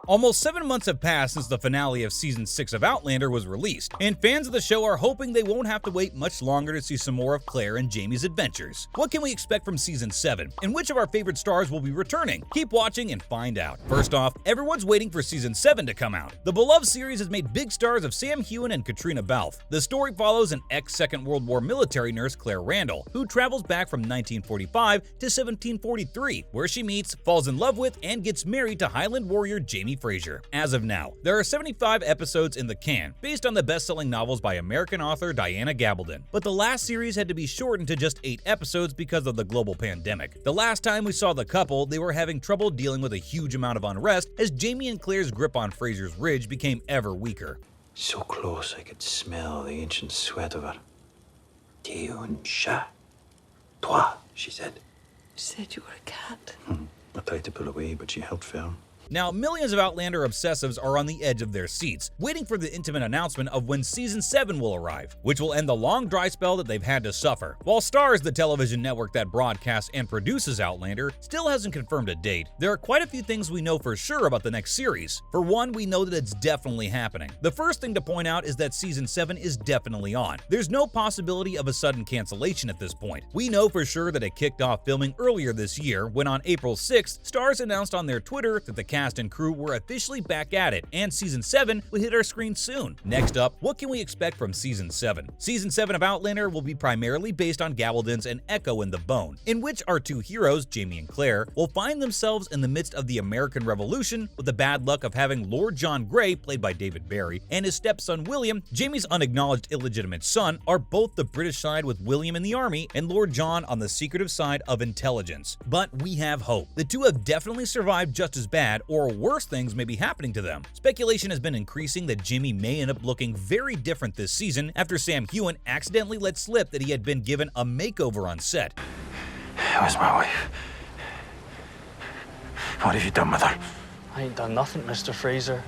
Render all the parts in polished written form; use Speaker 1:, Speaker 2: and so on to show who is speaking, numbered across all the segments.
Speaker 1: Almost 7 months have passed since the finale of Season 6 of Outlander was released, and fans of the show are hoping they won't have to wait much longer to see some more of Claire and Jamie's adventures. What can we expect from Season 7, and which of our favorite stars will be returning? Keep watching and find out. First off, everyone's waiting for Season 7 to come out. The beloved series has made big stars of Sam Heughan and Katrina Balfe. The story follows an ex-Second World War military nurse, Claire Randall, who travels back from 1945 to 1743, where she meets, falls in love with, and gets married to Highland warrior Jamie Fraser. As of now, there are 75 episodes in the can, based on the best-selling novels by American author Diana Gabaldon. But the last series had to be shortened to just 8 episodes because of the global pandemic. The last time we saw the couple, they were having trouble dealing with a huge amount of unrest as Jamie and Claire's grip on Fraser's ridge became ever weaker.
Speaker 2: So close I could smell the ancient sweat of her. Dieu un chat. Toi, she said.
Speaker 3: Said you were a cat.
Speaker 2: I tried to pull away, but she held firm.
Speaker 1: Now, millions of Outlander obsessives are on the edge of their seats, waiting for the intimate announcement of when Season 7 will arrive, which will end the long dry spell that they've had to suffer. While Starz, the television network that broadcasts and produces Outlander, still hasn't confirmed a date, there are quite a few things we know for sure about the next series. For one, we know that it's definitely happening. The first thing to point out is that Season 7 is definitely on. There's no possibility of a sudden cancellation at this point. We know for sure that it kicked off filming earlier this year, when on April 6th, Starz announced on their Twitter that the cast and crew were officially back at it, and Season 7 would hit our screen soon. Next up, what can we expect from Season 7? Season 7 of Outlander will be primarily based on Gabaldon's An Echo in the Bone, in which our two heroes, Jamie and Claire, will find themselves in the midst of the American Revolution with the bad luck of having Lord John Grey, played by David Barry, and his stepson William, Jamie's unacknowledged illegitimate son, are both the British side with William in the army and Lord John on the secretive side of intelligence. But we have hope. The two have definitely survived just as bad or worse things may be happening to them. Speculation has been increasing that Jamie may end up looking very different this season after Sam Heughan accidentally let slip that he had been given a makeover on set.
Speaker 2: Where's my wife? What have you done with her?
Speaker 4: I ain't done nothing, Mr. Fraser.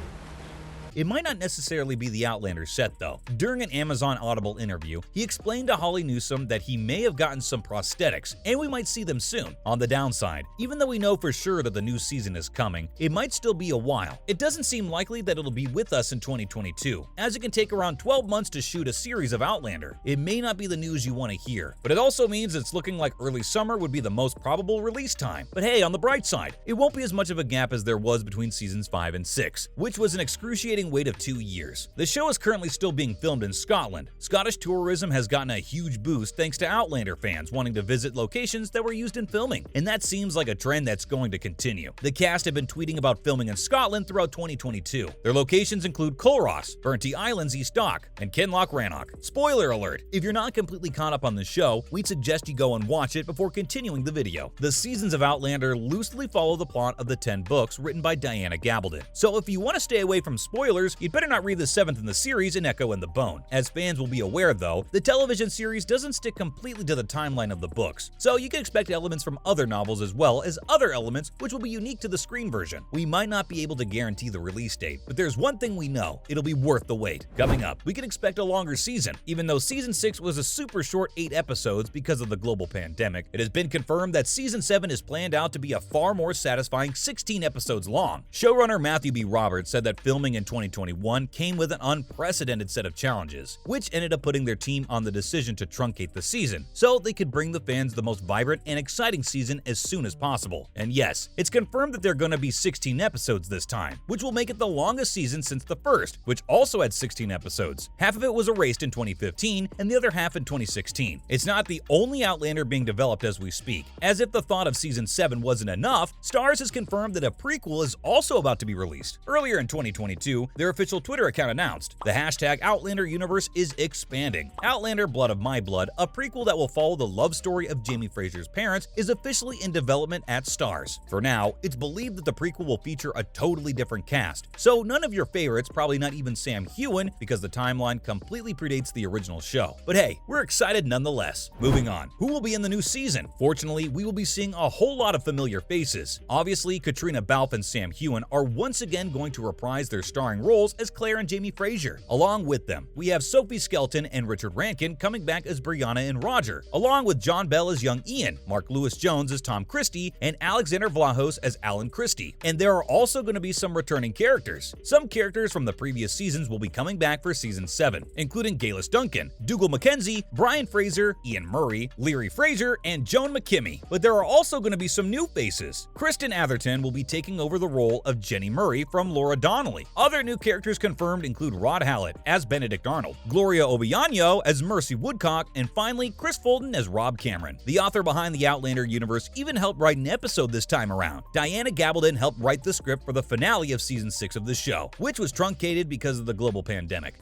Speaker 1: It might not necessarily be the Outlander set, though. During an Amazon Audible interview, he explained to Holly Newsome that he may have gotten some prosthetics, and we might see them soon. On the downside, even though we know for sure that the new season is coming, it might still be a while. It doesn't seem likely that it'll be with us in 2022, as it can take around 12 months to shoot a series of Outlander. It may not be the news you want to hear, but it also means it's looking like early summer would be the most probable release time. But hey, on the bright side, it won't be as much of a gap as there was between Seasons 5 and 6, which was an excruciating wait of 2 years. The show is currently still being filmed in Scotland. Scottish tourism has gotten a huge boost thanks to Outlander fans wanting to visit locations that were used in filming, and that seems like a trend that's going to continue. The cast have been tweeting about filming in Scotland throughout 2022. Their locations include Culross, Burnty Islands, East Dock, and Kinloch Rannoch. Spoiler alert! If you're not completely caught up on the show, we'd suggest you go and watch it before continuing the video. The seasons of Outlander loosely follow the plot of the 10 books written by Diana Gabaldon. So if you want to stay away from spoilers, you'd better not read the 7th in the series, An Echo in the Bone. As fans will be aware though, the television series doesn't stick completely to the timeline of the books, so you can expect elements from other novels as well as other elements which will be unique to the screen version. We might not be able to guarantee the release date, but there's one thing we know, it'll be worth the wait. Coming up, we can expect a longer season. Even though Season 6 was a super short 8 episodes because of the global pandemic, it has been confirmed that Season 7 is planned out to be a far more satisfying 16 episodes long. Showrunner Matthew B. Roberts said that filming in 2021 came with an unprecedented set of challenges, which ended up putting their team on the decision to truncate the season, so they could bring the fans the most vibrant and exciting season as soon as possible. And yes, it's confirmed that there are going to be 16 episodes this time, which will make it the longest season since the first, which also had 16 episodes. Half of it was erased in 2015, and the other half in 2016. It's not the only Outlander being developed as we speak. As if the thought of Season 7 wasn't enough, Starz has confirmed that a prequel is also about to be released. Earlier in 2022, their official Twitter account announced the hashtag Outlander universe is expanding. Outlander Blood of My Blood, a prequel that will follow the love story of Jamie Fraser's parents, is officially in development at Starz. For now, it's believed that the prequel will feature a totally different cast, so none of your favorites, probably not even Sam Heughan, because the timeline completely predates the original show. But hey, we're excited nonetheless. Moving on, who will be in the new season? Fortunately, we will be seeing a whole lot of familiar faces. Obviously, Katrina Balfe and Sam Heughan are once again going to reprise their starring roles as Claire and Jamie Fraser. Along with them, we have Sophie Skelton and Richard Rankin coming back as Brianna and Roger, along with John Bell as young Ian, Mark Lewis-Jones as Tom Christie, and Alexander Vlahos as Alan Christie. And there are also going to be some returning characters. Some characters from the previous seasons will be coming back for Season 7, including Galis Duncan, Dougal Mackenzie, Brian Fraser, Ian Murray, Leary Fraser, and Joan McKimmey. But there are also going to be some new faces. Kristen Atherton will be taking over the role of Jenny Murray from Laura Donnelly. Other new characters confirmed include Rod Hallett as Benedict Arnold, Gloria Obiano as Mercy Woodcock, and finally Chris Fulton as Rob Cameron. The author behind the Outlander universe even helped write an episode this time around. Diana Gabaldon helped write the script for the finale of Season 6 of the show, which was truncated because of the global pandemic.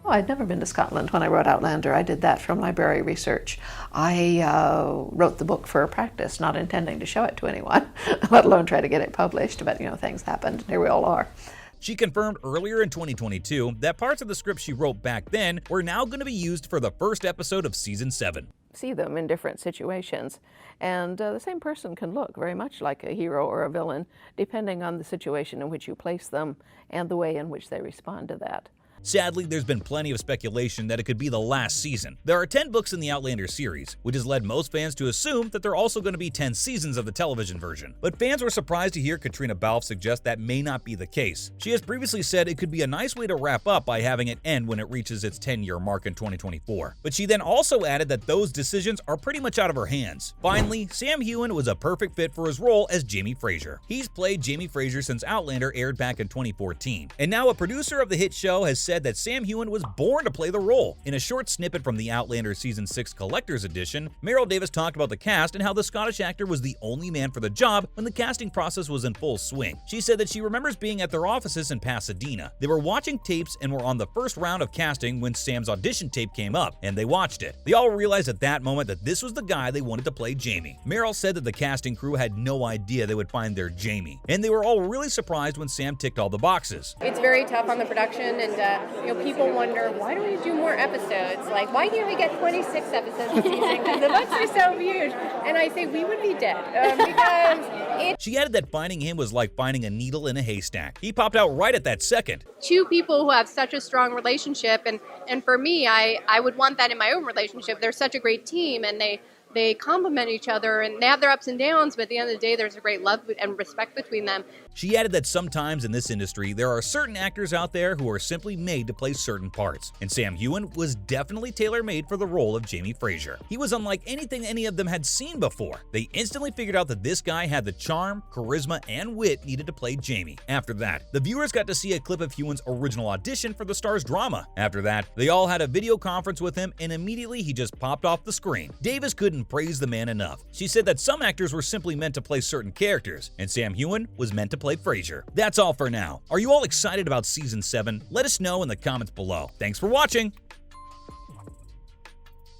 Speaker 3: Oh, I'd never been to Scotland when I wrote Outlander. I did that from library research. I wrote the book for practice, not intending to show it to anyone, let alone try to get it published. But, things happened. Here we all are.
Speaker 1: She confirmed earlier in 2022 that parts of the script she wrote back then were now going to be used for the first episode of Season 7.
Speaker 3: See them in different situations, and the same person can look very much like a hero or a villain, depending on the situation in which you place them and the way in which they respond to that.
Speaker 1: Sadly, there's been plenty of speculation that it could be the last season. There are 10 books in the Outlander series, which has led most fans to assume that there are also going to be 10 seasons of the television version. But fans were surprised to hear Katrina Balfe suggest that may not be the case. She has previously said it could be a nice way to wrap up by having it end when it reaches its 10-year mark in 2024. But she then also added that those decisions are pretty much out of her hands. Finally, Sam Heughan was a perfect fit for his role as Jamie Fraser. He's played Jamie Fraser since Outlander aired back in 2014, and now a producer of the hit show has said that Sam Heughan was born to play the role. In a short snippet from the Outlander Season 6 Collector's Edition, Meryl Davis talked about the cast and how the Scottish actor was the only man for the job when the casting process was in full swing. She said that she remembers being at their offices in Pasadena. They were watching tapes and were on the first round of casting when Sam's audition tape came up, and they watched it. They all realized at that moment that this was the guy they wanted to play Jamie. Meryl said that the casting crew had no idea they would find their Jamie, and they were all really surprised when Sam ticked all the boxes.
Speaker 5: It's very tough on the production, and people wonder, why don't we do more episodes? Like, why can't we get 26 episodes a season? Because the books are so huge. And I say we would be dead because
Speaker 1: She added that finding him was like finding a needle in a haystack. He popped out right at that second.
Speaker 5: two people who have such a strong relationship, and for me, I would want that in my own relationship. They're such a great team, and they complement each other, and they have their ups and downs, but at the end of the day, there's a great love and respect between them.
Speaker 1: She added that sometimes in this industry, there are certain actors out there who are simply made to play certain parts, and Sam Heughan was definitely tailor-made for the role of Jamie Fraser. He was unlike anything any of them had seen before. They instantly figured out that this guy had the charm, charisma, and wit needed to play Jamie. After that, the viewers got to see a clip of Heughan's original audition for the Star's drama. After that, they all had a video conference with him, and immediately he just popped off the screen. Davis couldn't praise the man enough. She said that some actors were simply meant to play certain characters, and Sam Heughan was meant to play Fraser. That's all for now. Are you all excited about Season 7? Let us know in the comments below. Thanks for watching!